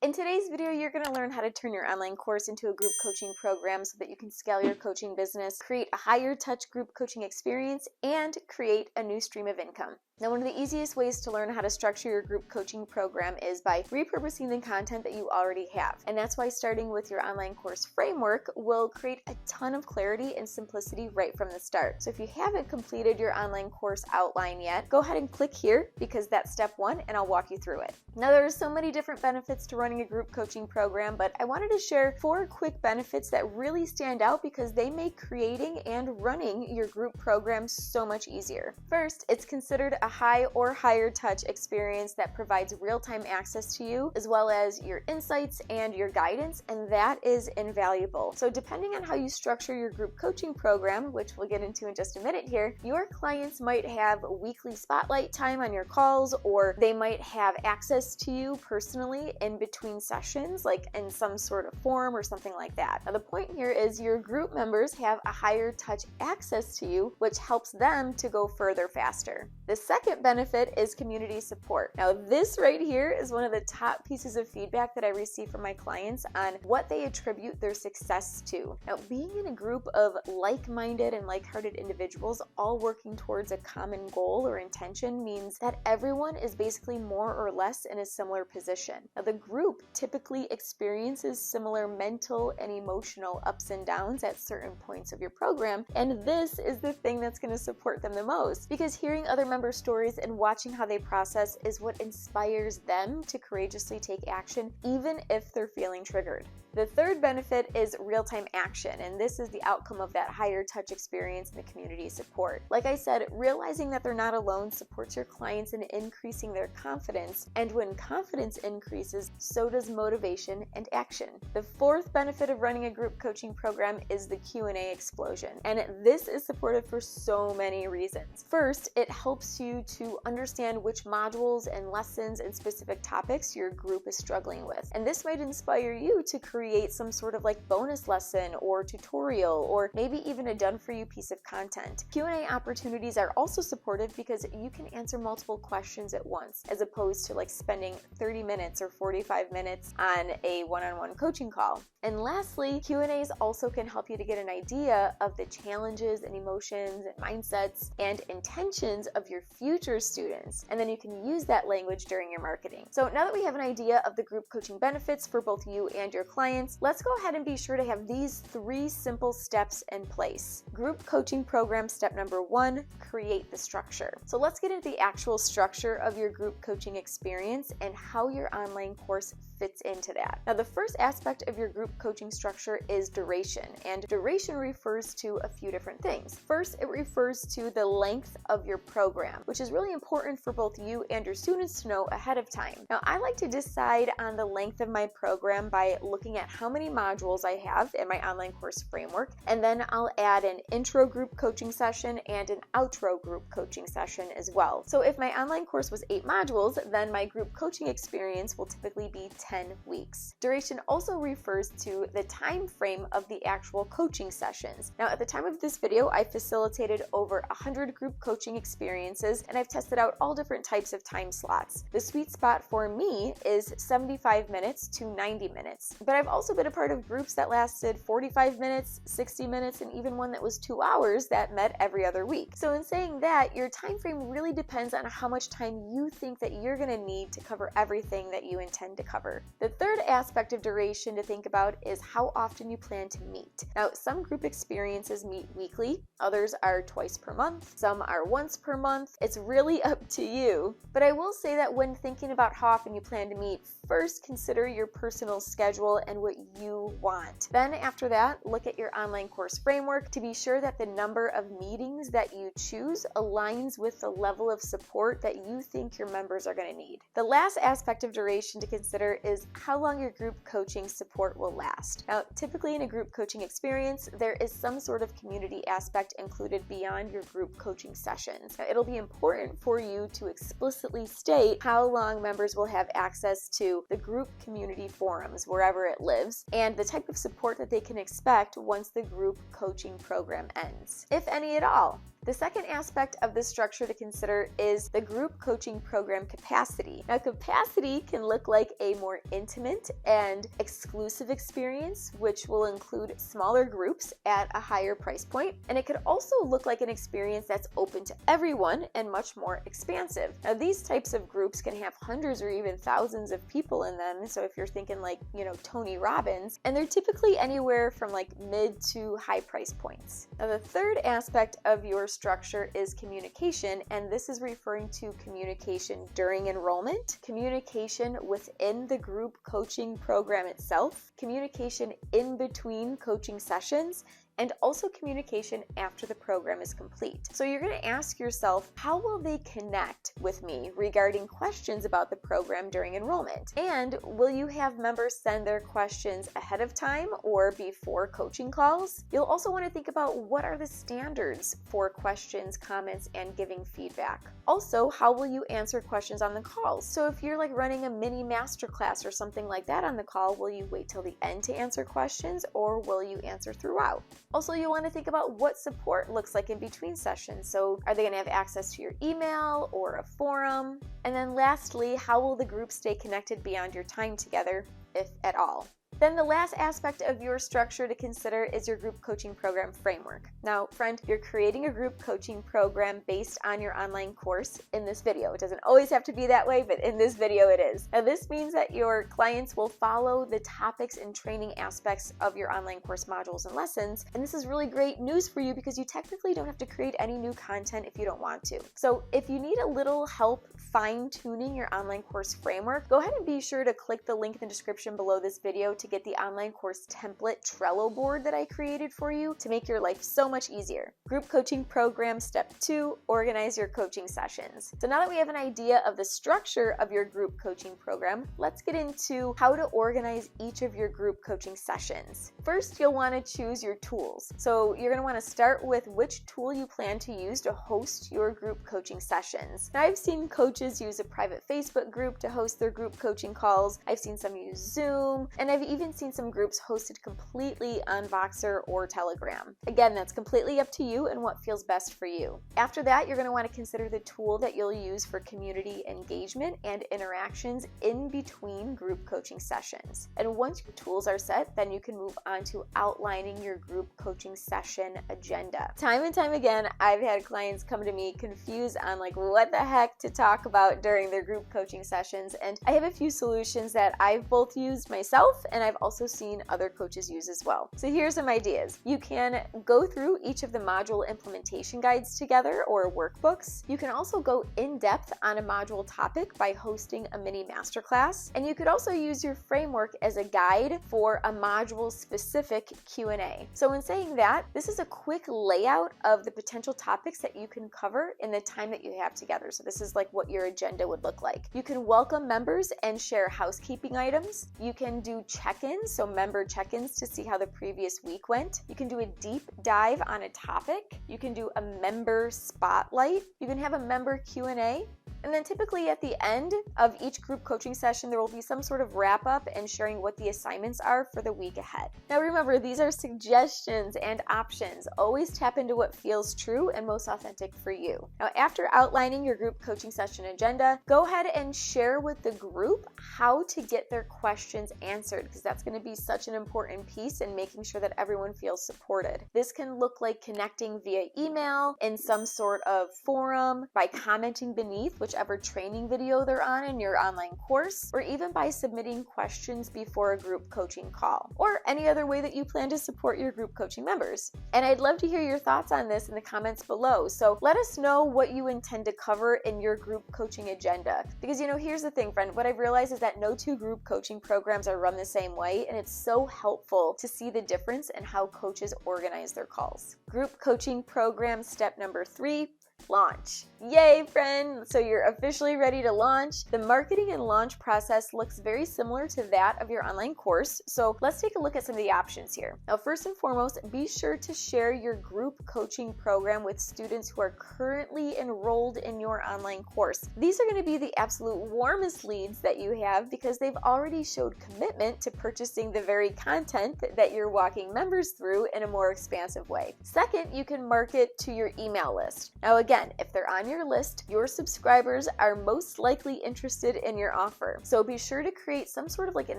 In today's video, you're going to learn how to turn your online course into a group coaching program so that you can scale your coaching business, create a higher touch group coaching experience, and create a new stream of income. Now, one of the easiest ways to learn how to structure your group coaching program is by repurposing the content that you already have. And that's why starting with your online course framework will create a ton of clarity and simplicity right from the start. So if you haven't completed your online course outline yet, go ahead and click here because that's step one and I'll walk you through it. Now, there are so many different benefits to running a group coaching program, but I wanted to share 4 quick benefits that really stand out because they make creating and running your group program so much easier. First, it's considered a high or higher touch experience that provides real-time access to you, as well as your insights and your guidance, and that is invaluable. So depending on how you structure your group coaching program, which we'll get into in just a minute here, your clients might have weekly spotlight time on your calls, or they might have access to you personally in between sessions, like in some sort of form or something like that. Now the point here is your group members have a higher touch access to you, which helps them to go further faster. The second benefit is community support. Now this right here is one of the top pieces of feedback that I receive from my clients on what they attribute their success to. Now being in a group of like-minded and like-hearted individuals all working towards a common goal or intention means that everyone is basically more or less in a similar position. Now the group typically experiences similar mental and emotional ups and downs at certain points of your program, and this is the thing that's going to support them the most, because hearing other members' stories and watching how they process is what inspires them to courageously take action even if they're feeling triggered. The third benefit is real-time action, and this is the outcome of that higher touch experience and the community support. Like I said, realizing that they're not alone supports your clients in increasing their confidence, and when confidence increases, so does motivation and action. The fourth benefit of running a group coaching program is the Q&A explosion, and this is supported for so many reasons. First, it helps you to understand which modules and lessons and specific topics your group is struggling with, and this might inspire you to create some sort of like bonus lesson or tutorial, or maybe even a done-for-you piece of content. Q&A opportunities are also supportive because you can answer multiple questions at once, as opposed to like spending 30 minutes or 45 minutes on a one-on-one coaching call. And lastly, Q&As also can help you to get an idea of the challenges and emotions and mindsets and intentions of your future students, and then you can use that language during your marketing. So now that we have an idea of the group coaching benefits for both you and your clients, let's go ahead and be sure to have these 3 simple steps in place. Group coaching program step number 1, create the structure. So let's get into the actual structure of your group coaching experience and how your online course fits into that. Now the first aspect of your group coaching structure is duration, and duration refers to a few different things. First, it refers to the length of your program, which is really important for both you and your students to know ahead of time. Now I like to decide on the length of my program by looking at how many modules I have in my online course framework, and then I'll add an intro group coaching session and an outro group coaching session as well. So if my online course was 8 modules, then my group coaching experience will typically be 10 weeks. Duration also refers to the time frame of the actual coaching sessions. Now at the time of this video, I facilitated over 100 group coaching experiences, and I've tested out all different types of time slots. The sweet spot for me is 75 minutes to 90 minutes, but I've also been a part of groups that lasted 45 minutes, 60 minutes, and even one that was 2 hours that met every other week. So in saying that, your time frame really depends on how much time you think that you're going to need to cover everything that you intend to cover. The third aspect of duration to think about is how often you plan to meet. Now, some group experiences meet weekly, others are twice per month, some are once per month. It's really up to you. But I will say that when thinking about how often you plan to meet, first consider your personal schedule and what you want. Then after that, look at your online course framework to be sure that the number of meetings that you choose aligns with the level of support that you think your members are going to need. The last aspect of duration to consider is how long your group coaching support will last. Now, typically in a group coaching experience, there is some sort of community aspect included beyond your group coaching sessions. Now, it'll be important for you to explicitly state how long members will have access to the group community forums wherever it lives, and the type of support that they can expect once the group coaching program ends, if any at all. The second aspect of this structure to consider is the group coaching program capacity. Now, capacity can look like a more intimate and exclusive experience, which will include smaller groups at a higher price point. And it could also look like an experience that's open to everyone and much more expansive. Now, these types of groups can have hundreds or even thousands of people in them. So if you're thinking like, Tony Robbins, and they're typically anywhere from like mid to high price points. Now, the third aspect of your structure is communication, and this is referring to communication during enrollment, communication within the group coaching program itself, communication in between coaching sessions, and also communication after the program is complete. So you're going to ask yourself, how will they connect with me regarding questions about the program during enrollment? And will you have members send their questions ahead of time or before coaching calls? You'll also want to think about what are the standards for questions, comments, and giving feedback. Also, how will you answer questions on the calls? So if you're like running a mini masterclass or something like that on the call, will you wait till the end to answer questions, or will you answer throughout? Also, you want to think about what support looks like in between sessions. So are they going to have access to your email or a forum? And then lastly, how will the group stay connected beyond your time together, if at all? Then the last aspect of your structure to consider is your group coaching program framework. Now, friend, you're creating a group coaching program based on your online course in this video. It doesn't always have to be that way, but in this video it is. Now, this means that your clients will follow the topics and training aspects of your online course modules and lessons. And this is really great news for you because you technically don't have to create any new content if you don't want to. So if you need a little help fine-tuning your online course framework, go ahead and be sure to click the link in the description below this video to get the online course template Trello board that I created for you to make your life so much easier. Group coaching program step 2, organize your coaching sessions. So now that we have an idea of the structure of your group coaching program, let's get into how to organize each of your group coaching sessions. First, you'll want to choose your tools. So you're going to want to start with which tool you plan to use to host your group coaching sessions. Now, I've seen coaches use a private Facebook group to host their group coaching calls. I've seen some use Zoom, and I've even seen some groups hosted completely on Voxer or Telegram. Again, that's completely up to you and what feels best for you. After that, you're going to want to consider the tool that you'll use for community engagement and interactions in between group coaching sessions. And once your tools are set, then you can move on to outlining your group coaching session agenda. Time and time again, I've had clients come to me confused on like what the heck to talk about during their group coaching sessions, and I have a few solutions that I've both used myself and I've also seen other coaches use as well. So here's some ideas. You can go through each of the module implementation guides together or workbooks. You can also go in depth on a module topic by hosting a mini masterclass, and you could also use your framework as a guide for a module specific Q&A. So in saying that, this is a quick layout of the potential topics that you can cover in the time that you have together. So this is like what your agenda would look like. You can welcome members and share housekeeping items. You can do check-ins, so member check-ins to see how the previous week went. You can do a deep dive on a topic. You can do a member spotlight. You can have a member Q&A. And then typically at the end of each group coaching session, there will be some sort of wrap up and sharing what the assignments are for the week ahead. Now remember, these are suggestions and options. Always tap into what feels true and most authentic for you. Now, after outlining your group coaching session agenda, go ahead and share with the group how to get their questions answered, because that's going to be such an important piece in making sure that everyone feels supported. This can look like connecting via email, in some sort of forum, by commenting beneath whichever training video they're on in your online course, or even by submitting questions before a group coaching call, or any other way that you plan to support your group coaching members. And I'd love to hear your thoughts on this in the comments below. So let us know what you intend to cover in your group coaching agenda. Because here's the thing, friend, what I've realized is that no two group coaching programs are run the same way, and it's so helpful to see the difference in how coaches organize their calls. Group coaching program step number 3, launch. Yay, friend! So you're officially ready to launch. The marketing and launch process looks very similar to that of your online course. So let's take a look at some of the options here. Now, first and foremost, be sure to share your group coaching program with students who are currently enrolled in your online course. These are going to be the absolute warmest leads that you have because they've already showed commitment to purchasing the very content that you're walking members through in a more expansive way. Second, you can market to your email list. Now, again, if they're on your list, your subscribers are most likely interested in your offer. So be sure to create some sort of like an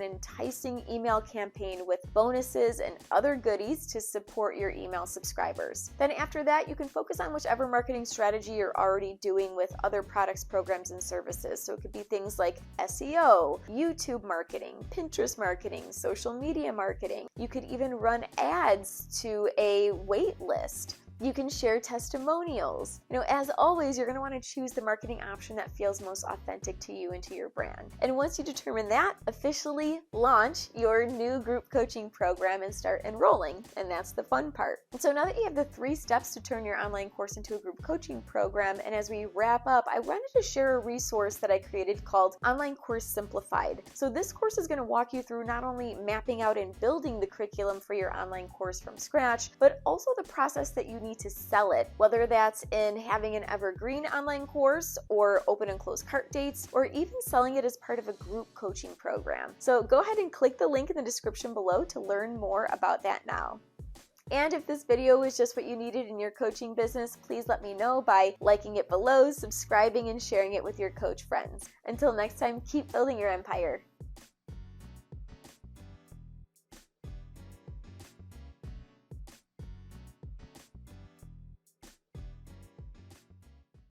enticing email campaign with bonuses and other goodies to support your email subscribers. Then after that, you can focus on whichever marketing strategy you're already doing with other products, programs, and services. So it could be things like SEO, YouTube marketing, Pinterest marketing, social media marketing. You could even run ads to a wait list. You can share testimonials. As always, you're going to want to choose the marketing option that feels most authentic to you and to your brand. And once you determine that, officially launch your new group coaching program and start enrolling. And that's the fun part. And so now that you have the 3 steps to turn your online course into a group coaching program, and as we wrap up, I wanted to share a resource that I created called Online Course Simplified. So this course is going to walk you through not only mapping out and building the curriculum for your online course from scratch, but also the process that you need to sell it, whether that's in having an evergreen online course or open and close cart dates, or even selling it as part of a group coaching program. So go ahead and click the link in the description below to learn more about that now. And if this video was just what you needed in your coaching business, please let me know by liking it below, subscribing, and sharing it with your coach friends. Until next time, keep building your empire.